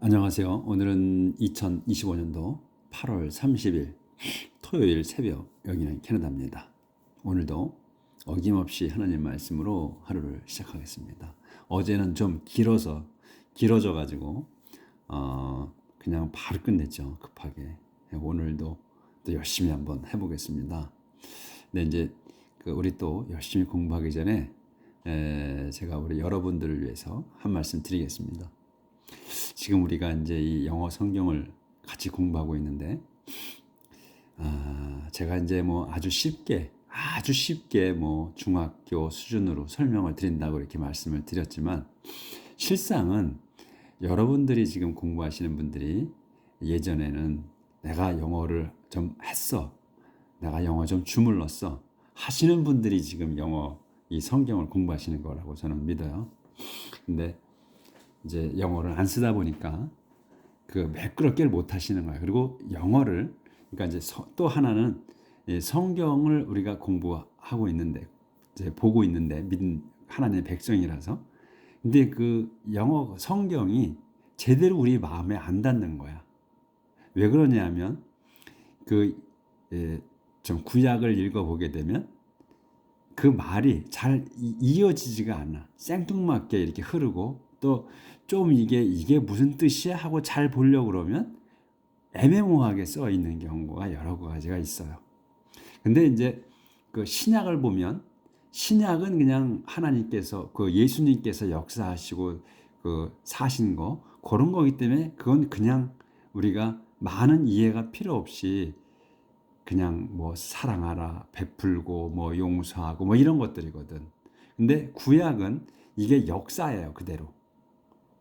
안녕하세요. 오늘은 2025년도 8월 30일 토요일 새벽, 여기는 캐나다입니다. 오늘도 어김없이 하나님 말씀으로 하루를 시작하겠습니다. 어제는 좀 길어져 가지고 그냥 바로 끝냈죠. 급하게. 오늘도 또 열심히 한번 해보겠습니다. 근데 이제 우리 또 열심히 공부하기 전에 제가 우리 여러분들을 위해서 한 말씀 드리겠습니다. 지금 우리가 이제 이 영어 성경을 같이 공부하고 있는데, 제가 이제 뭐 아주 쉽게 뭐 중학교 수준으로 설명을 드린다고 이렇게 말씀을 드렸지만, 실상은 여러분들이 지금 공부하시는 분들이 예전에는 내가 영어를 좀 했어, 내가 영어 좀 주물렀어 하시는 분들이 지금 이 성경을 공부하시는 거라고 저는 믿어요. 근데 이제 영어를 안 쓰다 보니까 매끄럽게 못 하시는 거예요. 그리고 영어를, 그러니까 이제 또 하나는 성경을 우리가 공부하고 있는데, 이제 보고 있는데, 믿는 하나님의 백성이라서. 근데 영어 성경이 제대로 우리 마음에 안 닿는 거야. 왜 그러냐면 그 좀 구약을 읽어보게 되면 그 말이 잘 이어지지가 않아. 생뚱맞게 이렇게 흐르고, 또 좀 이게 무슨 뜻이야 하고 잘 보려고 그러면 애매모호하게 써 있는 경우가 여러 가지가 있어요. 근데 이제 신약을 보면, 신약은 그냥 하나님께서 예수님께서 역사하시고 사신 거, 그런 거기 때문에 그건 그냥 우리가 많은 이해가 필요 없이 그냥 뭐 사랑하라, 베풀고 뭐 용서하고 뭐 이런 것들이거든. 근데 구약은 이게 역사예요, 그대로.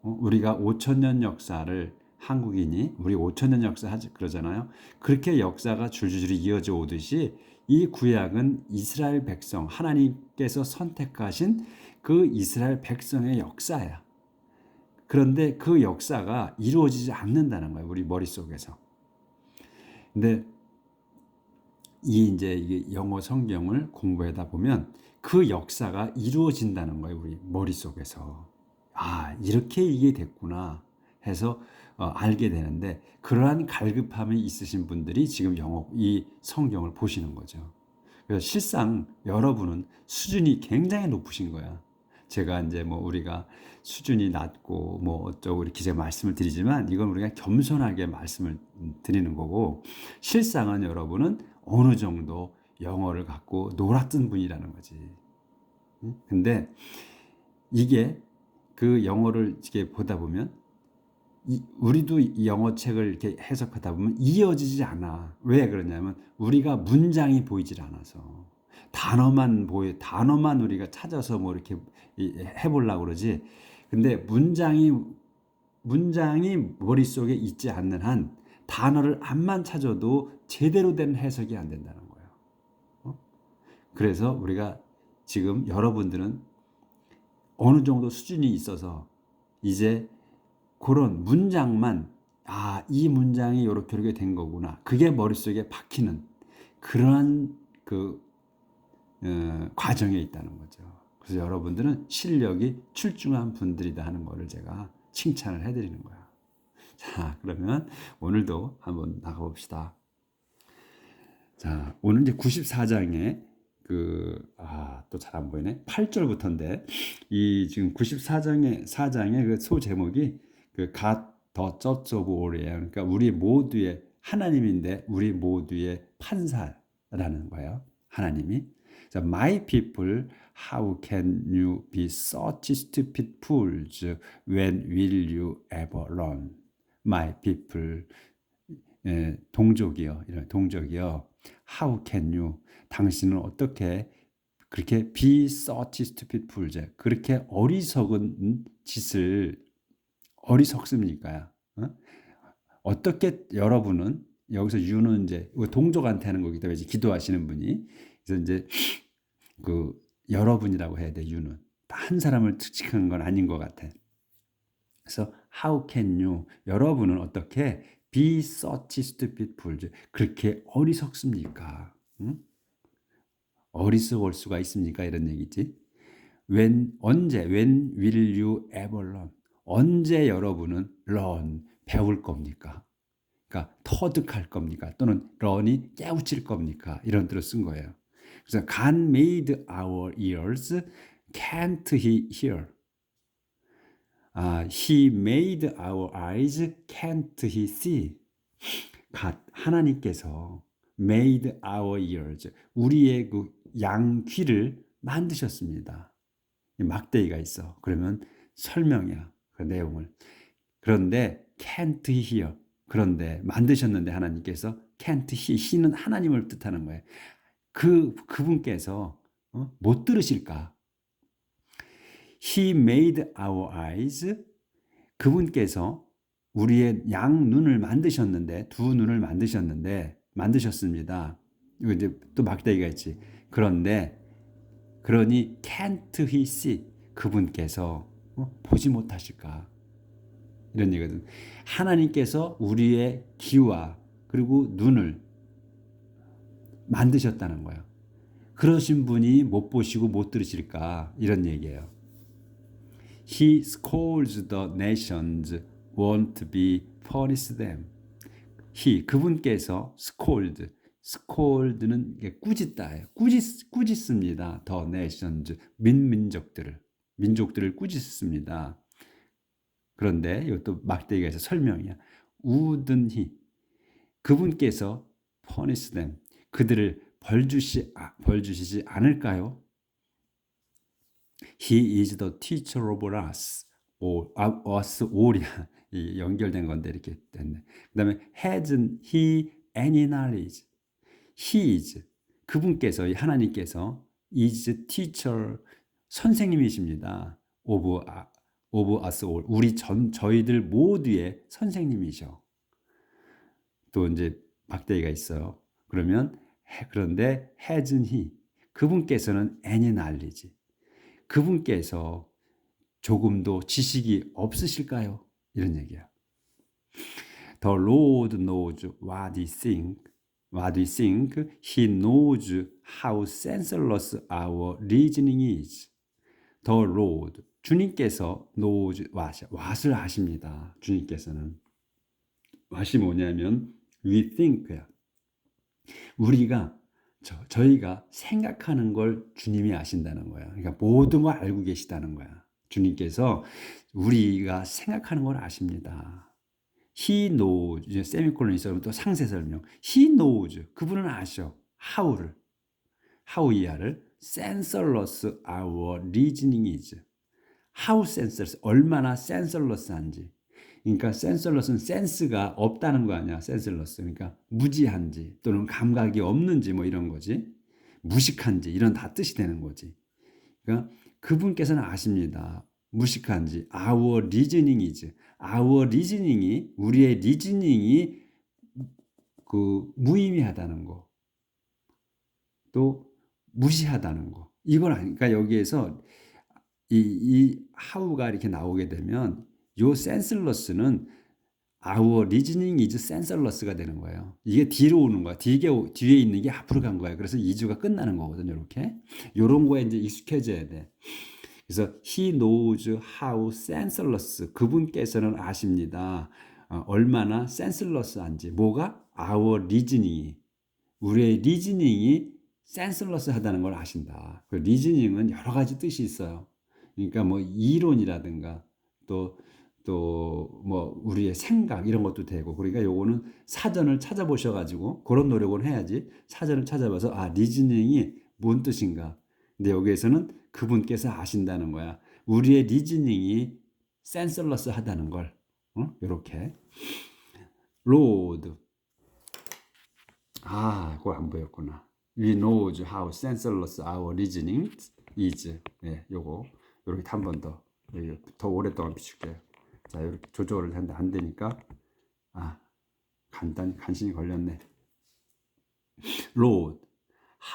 우리가 5천 년 역사를, 한국인이 우리 5천 년 역사 하지 그러잖아요. 그렇게 역사가 줄줄이 이어져 오듯이 이 구약은 이스라엘 백성, 하나님께서 선택하신 그 이스라엘 백성의 역사야. 그런데 그 역사가 이루어지지 않는다는 거예요, 우리 머릿속에서. 근데 이제 영어 성경을 공부하다 보면 그 역사가 이루어진다는 거예요, 우리 머릿속에서. 이렇게 이게 됐구나 해서 알게 되는데, 그러한 갈급함이 있으신 분들이 지금 이 성경을 보시는 거죠. 그래서 실상 여러분은 수준이 굉장히 높으신 거야. 제가 이제 뭐 우리가 수준이 낮고 뭐 어쩌고 이렇게 제가 말씀을 드리지만, 이건 우리가 겸손하게 말씀을 드리는 거고, 실상은 여러분은 어느 정도 영어를 갖고 놀았던 분이라는 거지. 근데 이게 영어를 이렇게 보다 보면, 우리도 이 영어 책을 이렇게 해석하다 보면 이어지지 않아. 왜 그러냐면 우리가 문장이 보이질 않아서. 단어만 우리가 찾아서 뭐 이렇게 해보려고 그러지. 근데 문장이 머릿속에 있지 않는 한 단어를 암만 찾아도 제대로 된 해석이 안 된다는 거예요. 그래서 우리가 지금 여러분들은 어느 정도 수준이 있어서 이제 그런 문장만, 이 문장이 이렇게 된 거구나, 그게 머릿속에 박히는 그러한 과정에 있다는 거죠. 그래서 여러분들은 실력이 출중한 분들이다 하는 거를 제가 칭찬을 해드리는 거야. 자, 그러면 오늘도 한번 나가봅시다. 자, 오늘 이제 94장에 또 잘 안 보이네. 8절부터인데, 지금 94장의 그 소 제목이 God the Judge of All이에요. 그러니까 우리 모두의 하나님인데 우리 모두의 판사라는 거예요. 하나님이. 자, My people, how can you be such stupid fools? When will you ever learn? My people, 동족이요. 이런 동족이요. How can you? 당신은 어떻게 그렇게 be such stupid fools? 그렇게 어리석은 짓을 어리석습니까? 어떻게 여러분은, 여기서 you는 이제 동족한테 하는 거기 때문에 기도하시는 분이, 그래서 이제 여러분이라고 해야 돼. you는 한 사람을 특징한 건 아닌 것 같아. 그래서 how can you, 여러분은 어떻게 be such stupid fools, 그렇게 어리석습니까? 어리석을 수가 있습니까? 이런 얘기지. 언제, when will you ever learn? 언제 여러분은 learn, 배울 겁니까? 그러니까 터득할 겁니까? 또는 learn이 깨우칠 겁니까? 이런 뜻으로 쓴 거예요. 그래서 God made our ears, can't he hear? He made our eyes, can't he see? 하나님께서 made our ears, 우리의 그 양귀를 만드셨습니다. 막대기가 있어. 그러면 설명이야. 그 내용을. 그런데 can't he hear? 그런데 만드셨는데 하나님께서 can't he, he는 하나님을 뜻하는 거예요. 그분께서 못 들으실까? He made our eyes. 그분께서 우리의 양 눈을 만드셨는데, 두 눈을 만드셨습니다. 이거 이제 또 막대기가 있지. 그러니 can't he see? 그분께서 보지 못하실까? 이런 얘기거든. 하나님께서 우리의 귀와 그리고 눈을 만드셨다는 거예요. 그러신 분이 못 보시고 못 들으실까? 이런 얘기예요. He scolds the nations, won't be punish them. 그분께서 scold는 꾸짖다예요. 꾸짖습니다. The nations, 민족들을 꾸짖습니다. 그런데 이것도 막대기가 있어 설명이야. wouldn't he, 그분께서 punish them, 그들을 벌 주시지 않을까요? He is the teacher of us all이야. 연결된 건데 이렇게 됐네. 그 다음에 hasn't he any knowledge? He is, 그분께서, 하나님께서 is teacher, 선생님이십니다. of us all, 저희들 모두의 선생님이셔. 또 이제 막대기가 있어요. 그런데 hasn't he, 그분께서는 any knowledge, 그분께서 조금도 지식이 없으실까요? 이런 얘기야. The Lord knows what we think. He knows how senseless our reasoning is. The Lord, 주님께서 knows what을 아십니다. 주님께서는. what이 뭐냐면 we think야. 저희가 생각하는 걸 주님이 아신다는 거야. 그러니까 모든 걸 알고 계시다는 거야. 주님께서 우리가 생각하는 걸 아십니다. He knows, 이제 세미콜론 있어요. 또 상세 설명. He knows, 그분은 아셔. how 이하를 senseless our reasoning is. how senseless, 얼마나 senseless한지. 그러니까 senseless는 센스가 없다는 거 아니야. senseless. 그러니까 무지한지 또는 감각이 없는지 뭐 이런 거지. 무식한지 이런 다 뜻이 되는 거지. 그러니까 그분께서는 아십니다. 무식한지. Our reasoning is. Our reasoning이, 우리의 리즈닝이 무의미하다는 거. 또 무시하다는 거. 이걸 아니까 여기에서 이 how가 이렇게 나오게 되면 요 senseless는 our reasoning is senseless가 되는 거예요. 이게 뒤로 오는 거야. 뒤에 있는 게 앞으로 간 거야. 그래서 2주가 끝나는 거거든요. 이렇게. 요런 거에 이제 익숙해져야 돼. 그래서 he knows how senseless, 그분께서는 아십니다. 얼마나 senseless한지. 뭐가? our reasoning이, 우리의 리즈닝이 senseless 하다는 걸 아신다. 그 리즈닝은 여러 가지 뜻이 있어요. 그러니까 뭐 이론이라든가 또 뭐 우리의 생각 이런 것도 되고, 그러니까 요거는 사전을 찾아보셔가지고 그런 노력을 해야지. 사전을 찾아봐서 리즈닝이 뭔 뜻인가. 근데 여기에서는 그분께서 아신다는 거야. 우리의 리즈닝이 센슬러스 하다는 걸. 요렇게. 로드. 그거 안 보였구나. We knows how senseless our reasoning is. 네, 요거 요렇게 한 번 더 오랫동안 비출게요. 자, 이렇게 조절을 했는데 안 되니까 간신히 걸렸네. Lord,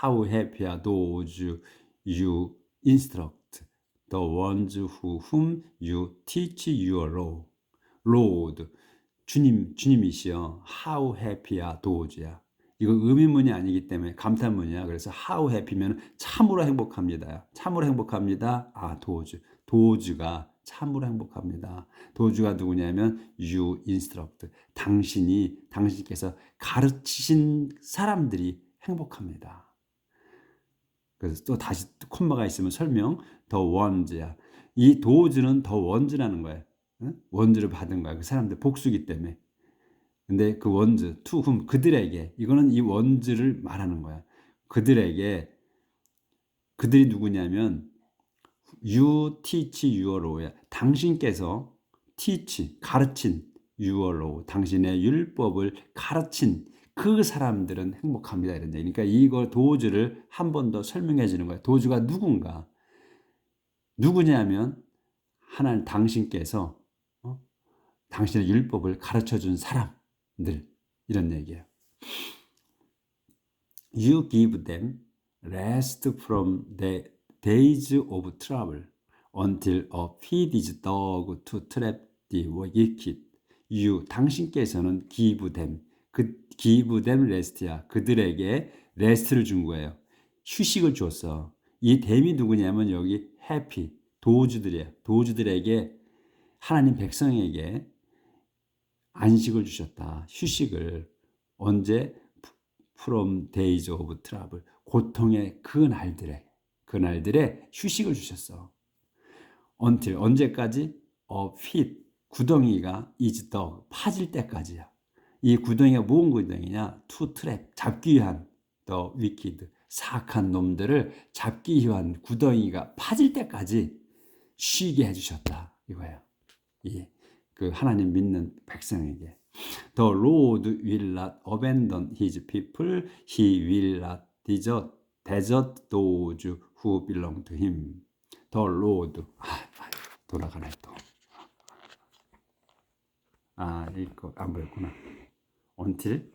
how happy are those you instruct, the ones whom you teach your law. Lord, 주님이시여. How happy are those야. 이거 의미문이 아니기 때문에 감탄문이야. 그래서 how happy면 참으로 행복합니다. 참으로 행복합니다. those. those가 참으로 행복합니다. 도주가 누구냐면 you instruct. 당신께서 가르치신 사람들이 행복합니다. 그래서 또 다시 콤마가 있으면 설명, the ones야. 이 도주는 the ones라는 거예요. 원주를 받은 거야. 그 사람들 복수기 때문에. 근데 그 원즈, to whom, 그들에게, 이거는 이 원즈를 말하는 거야. 그들이 누구냐면 you teach your law야. 당신께서 teach, 가르친 your law, 당신의 율법을 가르친 그 사람들은 행복합니다. 이런 얘기. 그러니까 이거 도주를 한 번 더 설명해 주는 거야. 도주가 누구냐면 하나님 당신께서 당신의 율법을 가르쳐 준 사람들, 이런 얘기예요. You give them rest from the days of trouble until a feed is dug to trap the wicked. 당신께서는 give them rest야. 그들에게 레스트를 준 거예요. 휴식을 줬어. 이 them이 누구냐면 여기 happy, 도주들이에요. 도주들에게, 하나님 백성에게 안식을 주셨다. 휴식을. 언제? From days of trouble. 고통의 그 날들에 휴식을 주셨어. Until, 언제까지? feet, 구덩이가 is dug, 파질 때까지야. 이 구덩이가 무슨 구덩이냐? To trap, 잡기 위한 the wicked, 사악한 놈들을 잡기 위한 구덩이가 파질 때까지 쉬게 해주셨다. 이거예요. 그 하나님 믿는 백성에게. The Lord will not abandon his people. He will not desert those who belong to him. The Lord. 돌아가네 또. 이거 안 보였구나. Until.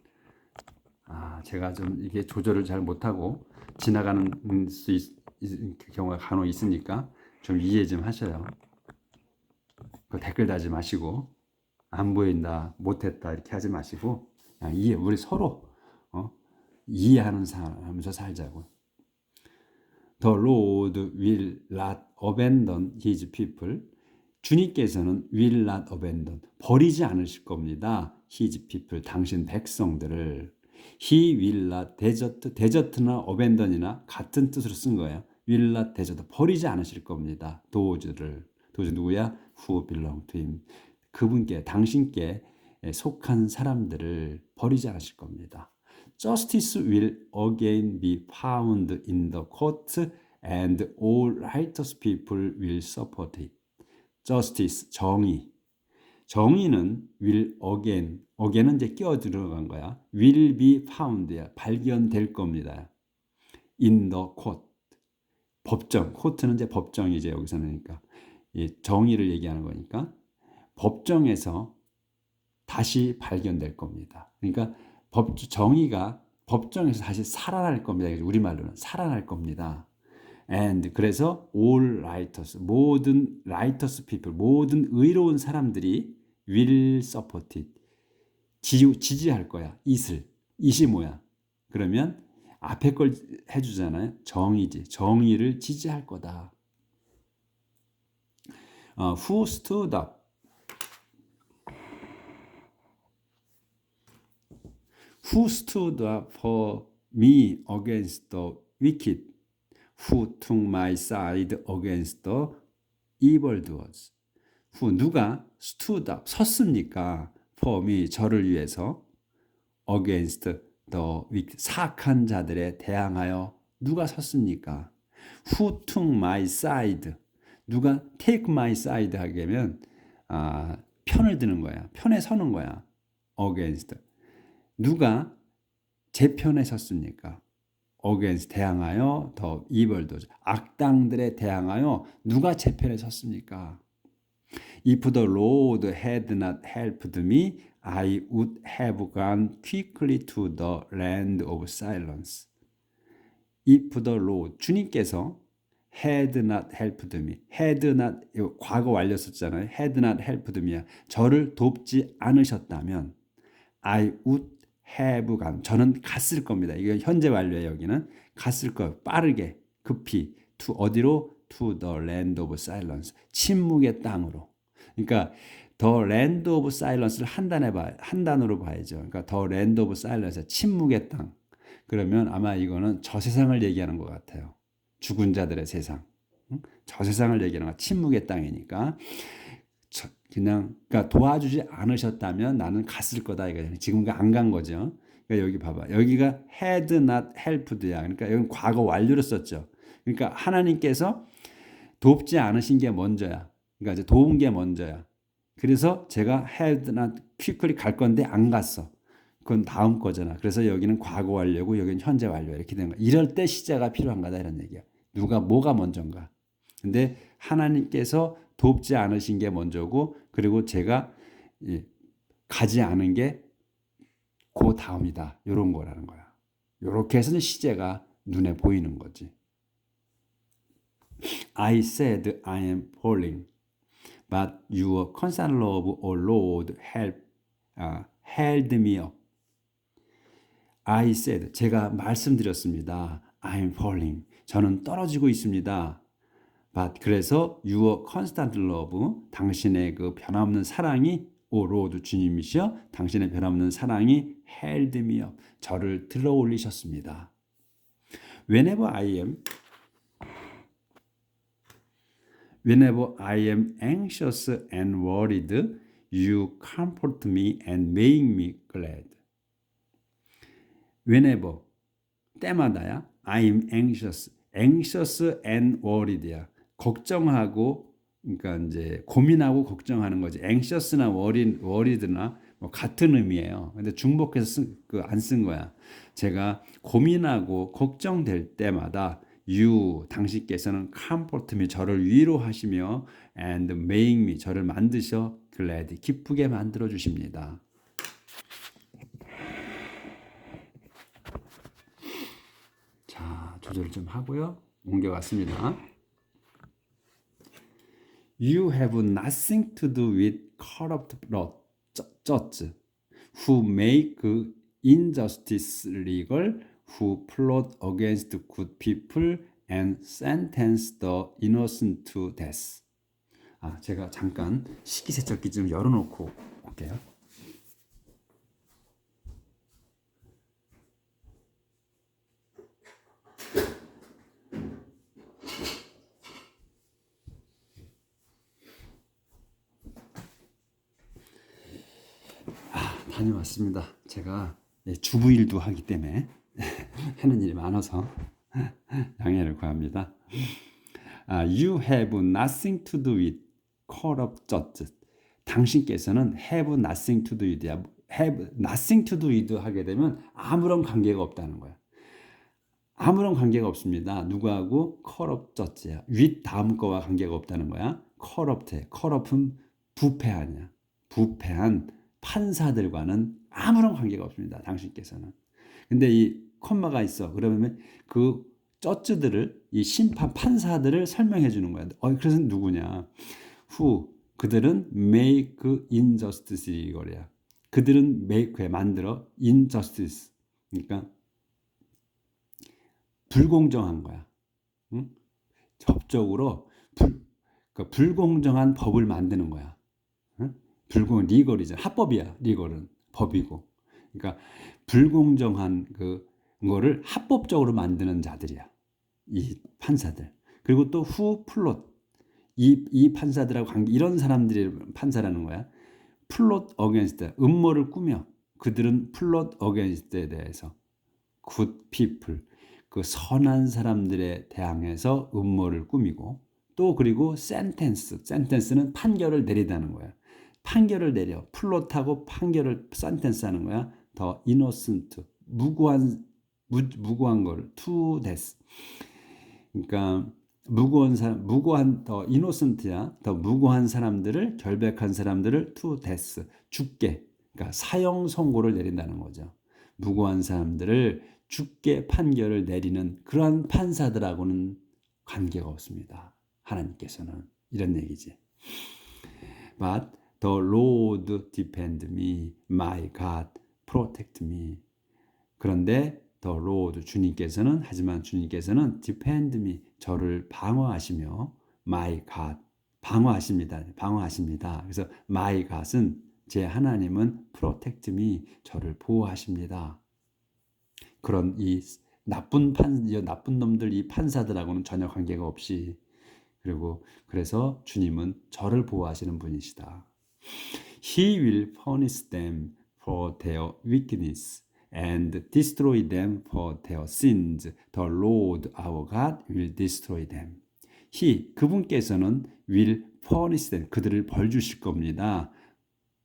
제가 좀 이게 조절을 잘 못하고 지나가는 경우가 간혹 있으니까 좀 이해 좀 하셔요. 그 댓글 달지 마시고, 안 보인다, 못했다 이렇게 하지 마시고, 그냥 우리 서로 이해하는 사람에서 살자고. The Lord will not abandon his people. 주님께서는 will not abandon, 버리지 않으실 겁니다. his people, 당신 백성들을. He will not desert나 abandon이나 같은 뜻으로 쓴 거예요. will not desert, 버리지 않으실 겁니다. 도주 누구야? Who belong to him. 그분께, 당신께 속한 사람들을 버리지 않으실 겁니다. Justice will again be found in the court and all righteous people will support it. Justice, 정의는 will again은 이제 끼어 들어간 거야. will be found야, 발견될 겁니다. in the court, 법정, court는 이제 법정이죠. 여기서는. 그러니까 이 정의를 얘기하는 거니까 법정에서 다시 발견될 겁니다. 그러니까 정의가 법정에서 다시 살아날 겁니다. 우리말로는 살아날 겁니다. And 그래서 all righteous, 모든 righteous people, 모든 의로운 사람들이 will support it, 지지할 거야. it이 뭐야? 그러면 앞에 걸 해주잖아요. 정의지. 정의를 지지할 거다. Who stood up? Who stood up for me against the wicked? Who took my side against the evildoers? 누가 stood up, 섰습니까? For me, 저를 위해서. against the wicked, 사악한 자들에 대항하여 누가 섰습니까? Who took my side? 누가 take my side 하게 되면 편을 드는 거야. 편에 서는 거야. against. 누가 제 편에 섰습니까? against, 대항하여 the evildoers, 악당들에 대항하여 누가 제 편에 섰습니까? If the Lord had not helped me, I would have gone quickly to the land of silence. If the Lord, 주님께서 had not helped me, had not, 과거 완료 썼잖아요. had not helped me야, 저를 돕지 않으셨다면 I would have gone, 저는 갔을 겁니다. 이거 현재 완료예요. 여기는 갔을 거예요. 빠르게, 급히 to 어디로? to the land of silence. 침묵의 땅으로. 그러니까 the land of silence를 한 단어로 봐야죠. 그러니까 the land of silence, 침묵의 땅. 그러면 아마 이거는 저 세상을 얘기하는 것 같아요. 죽은 자들의 세상. 저 세상을 얘기하는 거. 침묵의 땅이니까. 그냥 그러니까 도와주지 않으셨다면 나는 갔을 거다 이거예요. 지금 안 간 거죠. 그러니까 여기 봐봐. 여기가 had not helped야. 그러니까 여기 과거 완료를 썼죠. 그러니까 하나님께서 돕지 않으신 게 먼저야. 그러니까 이제 도운 게 먼저야. 그래서 제가 had not quickly 갈 건데 안 갔어. 그건 다음 거잖아. 그래서 여기는 과거 완료고 여기는 현재 완료 이렇게 된 거야. 이럴 때 시제가 필요한 거다 이런 얘기야. 뭐가 먼저인가. 근데 하나님께서 돕지 않으신 게 먼저고 그리고 제가 가지 않은 게 그 다음이다. 이런 거라는 거야. 이렇게 해서 시제가 눈에 보이는 거지. I said I am falling, but your constant love, O Lord, held me up. I said, 제가 말씀드렸습니다. I am falling. 저는 떨어지고 있습니다. But 그래서 your constant love, 당신의 그 변함없는 사랑이 오 로드 주님이시여 당신의 변함없는 사랑이 held me up. 저를 들어 올리셨습니다. Whenever I am anxious and worried, you comfort me and make me glad. Whenever, 때마다야. I am anxious and worried야. 걱정하고, 그러니까 이제 고민하고 걱정하는 거지. anxious나 worried나 뭐 같은 의미예요. 근데 중복해서 안 쓴 거야. 제가 고민하고 걱정될 때마다 you, 당신께서는 comfort me, 저를 위로하시며 and make me, 저를 만드셔 glad, 기쁘게 만들어 주십니다. 자, 조절 좀 하고요. 옮겨왔습니다. You have nothing to do with corrupt judges who make injustice legal, who plot against good people and sentence the innocent to death. 제가 잠깐 식기세척기 좀 열어놓고 올게요. 다녀왔습니다. 제가 주부 일도 하기 때문에 하는 일이 많아서 양해를 구합니다. You have nothing to do with corrupt judges. 당신께서는 have nothing to do with, have nothing to do with 하게 되면 아무런 관계가 없다는 거야. 아무런 관계가 없습니다. 누구하고? corrupt judge야. with 다음 거와 관계가 없다는 거야. corrupt은 부패하냐. 부패한 판사들과는 아무런 관계가 없습니다. 당신께서는. 근데 이 콤마가 있어. 그러면 그 저주들을 이 심판 판사들을 설명해 주는 거야. 그래서 누구냐? 그들은 make injustice 이거야. 그들은 make 만들어 injustice. 그러니까 불공정한 거야. 응? 법적으로 불공정한 법을 만드는 거야. 리걸이죠. 합법이야. 리걸은 법이고. 그러니까 불공정한 거를 합법적으로 만드는 자들이야. 이 판사들. 그리고 또 플롯. 이 판사들하고 이런 사람들이 판사라는 거야. 플롯 어게인스트. 음모를 꾸며. 그들은 플롯 어게인스트에 대해서 good people. 그 선한 사람들에 대항해서 음모를 꾸미고 또 그리고 sentence는 판결을 내리다는 거야. 판결을 내려. 플롯하고 판결을 sentence하는 거야. 더 innocent, 무고한 거를 to death. 그러니까 더 innocent야. 더 무고한 사람들을 결백한 사람들을 to death, 죽게. 그러니까 사형 선고를 내린다는 거죠. 무고한 사람들을 죽게 판결을 내리는 그러한 판사들하고는 관계가 없습니다. 하나님께서는 이런 얘기지. But the Lord defend me, my God protect me. 그런데 The Lord 주님께서는 하지만 주님께서는 defend me 저를 방어하시며 my God 방어하십니다. 그래서 my God은 제 하나님은 protect me 저를 보호하십니다. 그런 이 나쁜 놈들 이 판사들하고는 전혀 관계가 없이 그리고 그래서 주님은 저를 보호하시는 분이시다. He will punish them for their wickedness and destroy them for their sins. The Lord our God will destroy them. He 그분께서는 will punish them 그들을 벌 주실 겁니다.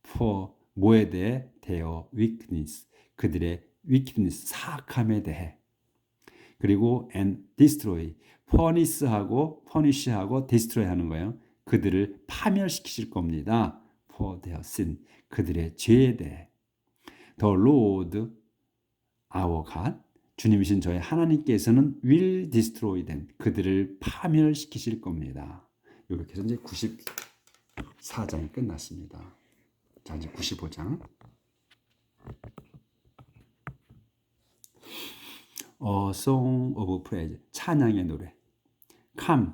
For 뭐에 대해 their wickedness 그들의 wickedness 사악함에 대해 그리고 and destroy punish하고 destroy 하는 거예요. 그들을 파멸시키실 겁니다. For their sin 그들의 죄에 대해 The Lord our God 주님이신 저희 하나님께서는 will destroy them 그들을 파멸시키실 겁니다. 이렇게 해서 이제 94장이 끝났습니다. 자 이제 95장 A song of praise 찬양의 노래 Come,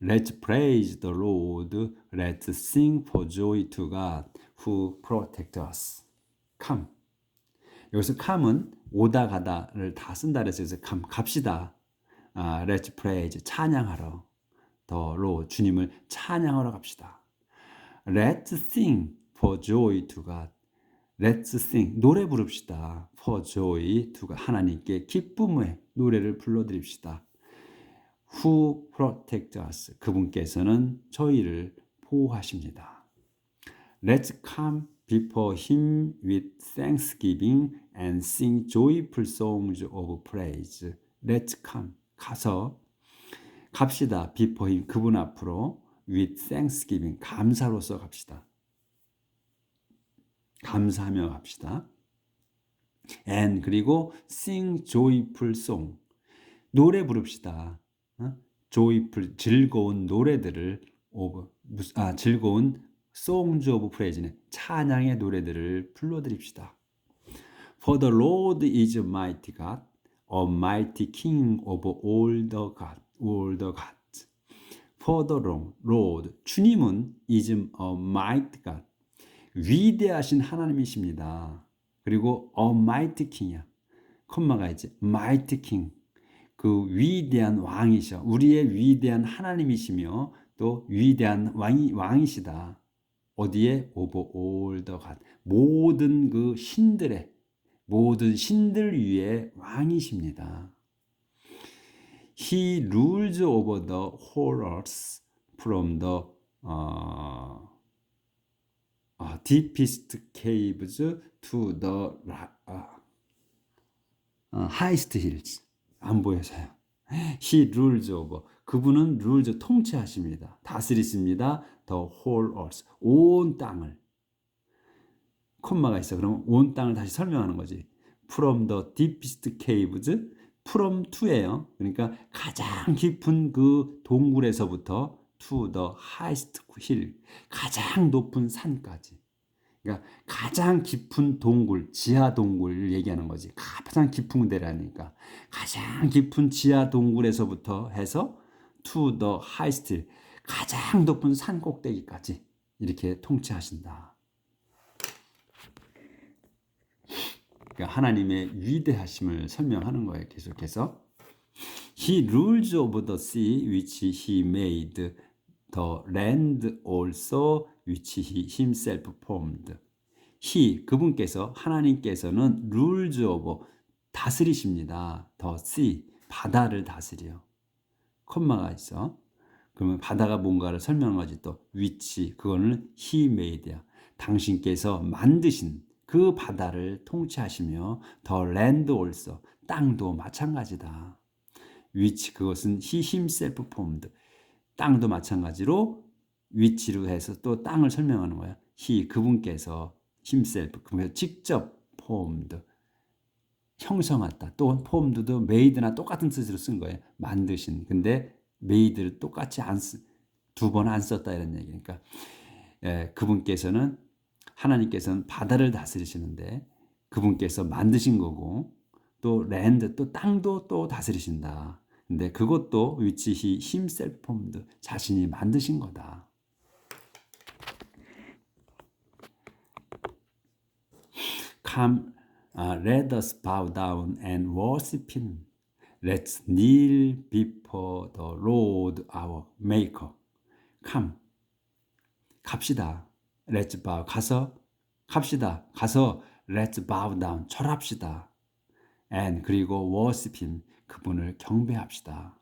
let's praise the Lord. Let's sing for joy to God who protects us. Come. 여기서 come은 오다 가다를 다 쓴다 그래서 come 갑시다. Let's praise 찬양하러. The Lord 주님을 찬양하러 갑시다. Let's sing for joy to God. Let's sing 노래 부릅시다. For joy to God 하나님께 기쁨의 노래를 불러드립시다. Who protect us 그분께서는 저희를 보호하십니다. Let's come before him with thanksgiving and sing joyful songs of praise. Let's come 갑시다. before him 그분 앞으로 with thanksgiving 감사로서 갑시다. 감사하며 갑시다. And 그리고 sing joyful song 노래 부릅시다. joyful 즐거운 노래들을 즐거운 songs of praise네 찬양의 노래들을 불러드립시다. For the Lord is mighty God, a mighty King of all the gods. For the Lord 주님은 is a mighty God 위대하신 하나님이십니다. 그리고 a mighty King이야. 콤마가 있지. mighty King 그 위대한 왕이셔. 우리의 위대한 하나님이시며 또 위대한 왕이시다. 어디에? Over all the God. 모든 그 모든 신들 위에 왕이십니다. He rules over the whole earth from the deepest caves to the highest hills. 안 보여서요. He rules over. 그분은 rules 통치하십니다. 다스리십니다. The whole earth. 온 땅을. 콤마가 있어. 그러면 온 땅을 다시 설명하는 거지. From the deepest caves. From to예요. 그러니까 가장 깊은 그 동굴에서부터 to the highest hill. 가장 높은 산까지. 그러니까 가장 깊은 동굴, 지하 동굴을 얘기하는 거지. 가장 깊은 데라니까. 가장 깊은 지하 동굴에서부터 해서 to the highest hill. 가장 높은 산 꼭대기까지 이렇게 통치하신다. 그러니까 하나님의 위대하심을 설명하는 거예요. 계속해서. He rules over the sea which he made, the land also which he himself formed. He, 그분께서, 하나님께서는 rules over, 다스리십니다. The sea, 바다를 다스려. 콤마가 있어. 그러면 바다가 뭔가를 설명한 거지 또. which, 그거는 he made야. 당신께서 만드신 그 바다를 통치하시며 the land also, 땅도 마찬가지다. which, 그것은 he himself formed. 땅도 마찬가지로 위치로 해서 또 땅을 설명하는 거야. he 그분께서 himself 그분께서 직접 formed 형성했다. 또 formed도 made나 똑같은 뜻으로 쓴 거예요. 만드신. 근데 made를 똑같이 두 번 안 썼다 이런 얘기니까 그분께서는 하나님께서는 바다를 다스리시는데 그분께서 만드신 거고 또 land, 또 땅도 또 다스리신다. 근데 그것도 which he himself formed, 자신이 만드신 거다. Come, let us bow down and worship him. Let's kneel before the Lord our Maker. Come, 갑시다. Let's bow, 갑시다. 가서 let's bow down, 절합시다. And 그리고 worship him, 그분을 경배합시다.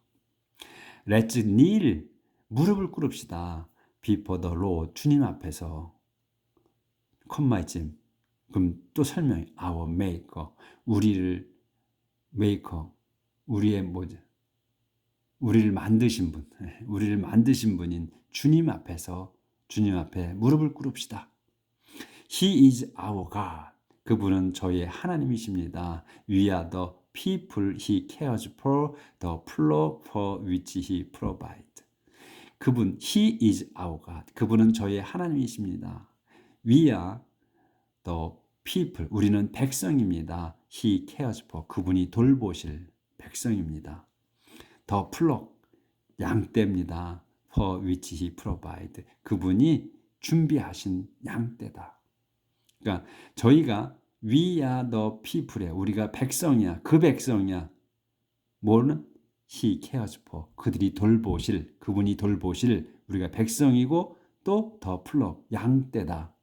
Let's kneel, 무릎을 꿇읍시다. Before the Lord, 주님 앞에서. 콤마이쯤. 그럼 또 설명해. Our Maker, 우리를 Maker, 우리의 뭐죠? 우리를 만드신 분, 우리를 만드신 분인 주님 앞에서 주님 앞에 무릎을 꿇읍시다. He is our God. 그분은 저희의 하나님이십니다. We are the people he cares for, the flock for which he provides. 그분, he is our God. 그분은 저희의 하나님이십니다. We are the people. 우리는 백성입니다. He cares for. 그분이 돌보실 백성입니다. The flock. 양떼입니다. For which he provides. 그분이 준비하신 양떼다. 그러니까 저희가 we are the people에 우리가 백성이야. 그 백성이야. 뭐는? he cares for. 그들이 돌보실, 그분이 돌보실 우리가 백성이고 또 the flock, 양떼다.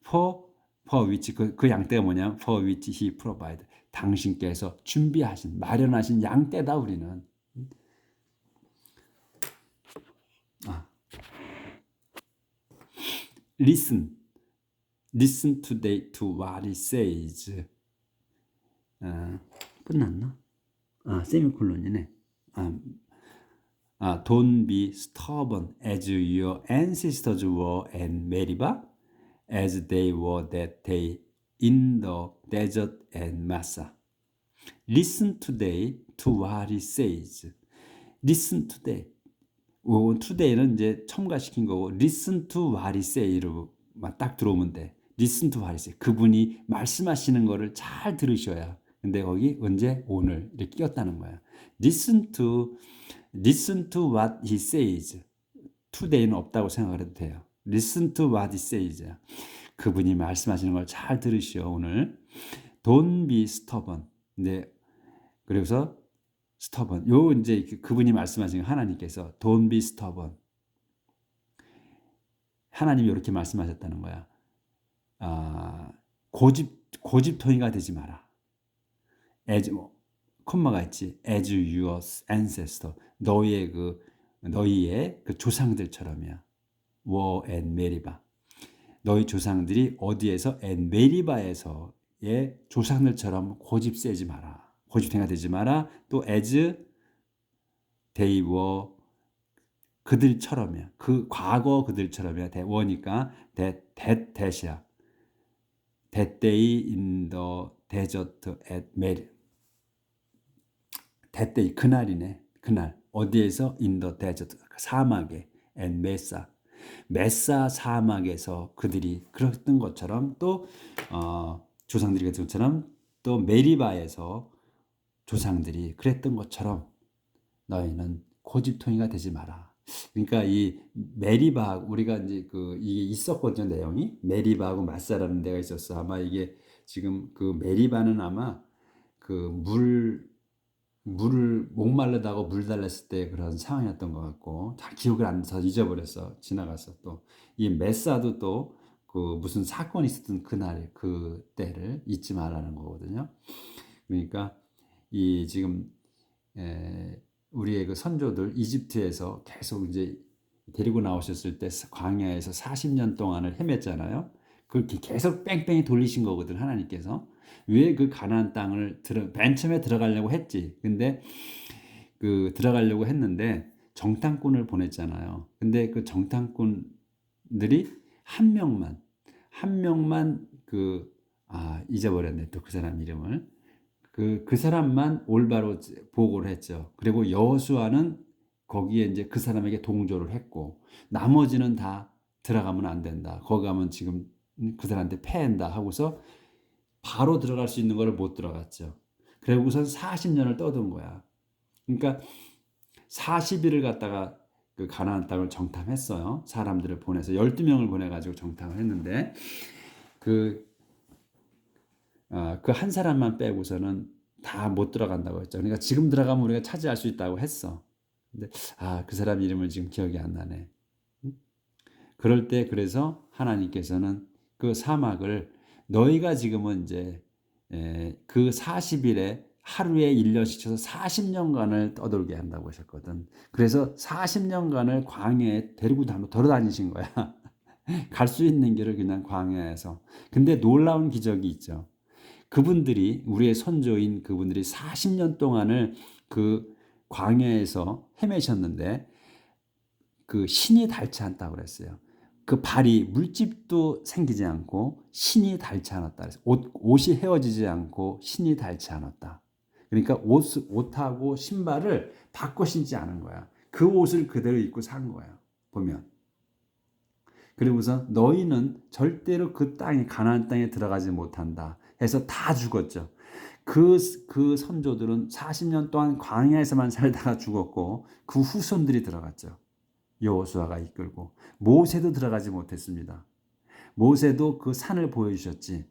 for which 그 양떼가 뭐냐? for which he provide. 당신께서 준비하신, 마련하신 양떼다 우리는. Listen today to what he says. 끝났나? 세미콜론이네. Don't be stubborn as your ancestors were in Meribah, as they were that day in the desert and Massa. Listen today to what he says. Listen today. today는 이제 첨가시킨 거고 listen to what he say로만 딱 들어오면 돼. listen to what he say. 그분이 말씀하시는 거를 잘 들으셔야. 근데 거기 언제? 오늘 이렇게 끼웠다는 거야. listen to what he says. today는 없다고 생각을 해도 돼요. listen to what he says. 그분이 말씀하시는 걸 잘 들으시오 오늘. Don't be stubborn. 네. 그래서 stubborn. 요 이제 그분이 말씀하신 하나님께서 Don't be stubborn. 하나님이 이렇게 말씀하셨다는 거야. 고집통이가 되지 마라. as 콤마가 있지. as your ancestor. 너희의 그 조상들처럼이야. were and Meribah. 너희 조상들이 어디에서? and 메리바에서의 조상들처럼 고집 세지 마라. 고집탱이가 되지 마라. 또 as they were 그들처럼이야. 그 과거 그들처럼이야. were니까 that이야. that day in the desert at Meribah. that day 그날이네. 그날 어디에서? in the desert 사막에 and 메사 사막에서 그들이 그랬던 것처럼 또 조상들이 그랬던 것처럼 또 메리바에서 조상들이 그랬던 것처럼 너희는 고집통이가 되지 마라. 그러니까 이 메리바 우리가 이제 이게 있었거든요. 내용이 메리바하고 마사라는 데가 있었어. 아마 이게 지금 그 메리바는 아마 물을 목말르다고 물 달랬을 때 그런 상황이었던 것 같고 다 기억을 안 나서 잊어버렸어. 지나갔어. 또 이 메사도 또 무슨 사건이 있었던 그날 그때를 잊지 말라는 거거든요. 그러니까 이 지금 우리의 그 선조들 이집트에서 계속 이제 데리고 나오셨을 때 광야에서 40년 동안을 헤맸잖아요. 그렇게 계속 뺑뺑이 돌리신 거거든 하나님께서. 왜 그 가나안 땅을 맨 처음에 들어가려고 했지. 근데 들어가려고 했는데 정탐꾼을 보냈잖아요. 근데 그 정탐꾼들이 한 명만 잊어버렸네. 또 그 사람 이름을. 그 사람만 올바로 보고를 했죠. 그리고 여호수아는 거기에 이제 그 사람에게 동조를 했고 나머지는 다 들어가면 안 된다. 거기 가면 지금 그들한테 패한다 하고서 바로 들어갈 수 있는 거를 못 들어갔죠. 그리고선 40년을 떠돈 거야. 그러니까 40일을 갖다가 그 가나안 땅을 정탐했어요. 사람들을 보내서 12명을 보내가지고 정탐을 했는데 그 한 사람만 빼고서는 다 못 들어간다고 했죠. 그러니까 지금 들어가면 우리가 차지할 수 있다고 했어. 근데 그 사람 이름을 지금 기억이 안 나네. 그럴 때 그래서 하나님께서는 그 사막을 너희가 지금은 이제 그 40일에 하루에 1년씩 쳐서 40년간을 떠돌게 한다고 하셨거든. 그래서 40년간을 광야에 데리고 돌아다니신 거야. 갈 수 있는 길을 그냥 광야에서. 근데 놀라운 기적이 있죠. 그분들이 우리의 선조인 그분들이 40년 동안을 그 광야에서 헤매셨는데 그 신이 닳지 않다고 그랬어요. 그 발이 물집도 생기지 않고 신이 닳지 않았다. 그래서 옷이 헤어지지 않고 신이 닳지 않았다. 그러니까 옷하고 신발을 바꿔 신지 않은 거야. 그 옷을 그대로 입고 산 거야. 보면. 그리고서 너희는 절대로 그 땅에 가나안 땅에 들어가지 못한다 해서 다 죽었죠. 그 선조들은 40년 동안 광야에서만 살다가 죽었고 그 후손들이 들어갔죠. 여호수아가 이끌고 모세도 들어가지 못했습니다. 모세도 그 산을 보여주셨지.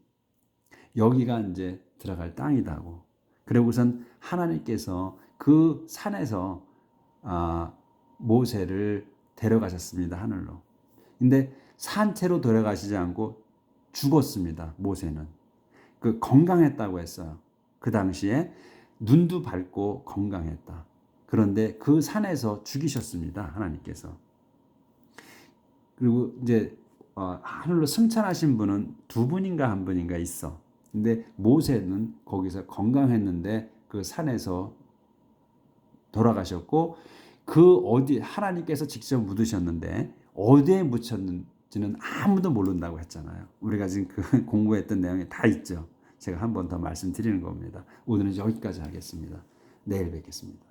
여기가 이제 들어갈 땅이다고. 그리고선 하나님께서 그 산에서 모세를 데려가셨습니다. 하늘로. 근데 산채로 데려가시지 않고 죽었습니다. 모세는. 그 건강했다고 했어요. 그 당시에 눈도 밝고 건강했다. 그런데 그 산에서 죽이셨습니다. 하나님께서. 그리고 이제 하늘로 승천하신 분은 두 분인가 한 분인가 있어. 근데 모세는 거기서 건강했는데 그 산에서 돌아가셨고 하나님께서 직접 묻으셨는데 어디에 묻혔는지는 아무도 모른다고 했잖아요. 우리가 지금 그 공부했던 내용이 다 있죠. 제가 한 번 더 말씀드리는 겁니다. 오늘은 여기까지 하겠습니다. 내일 뵙겠습니다.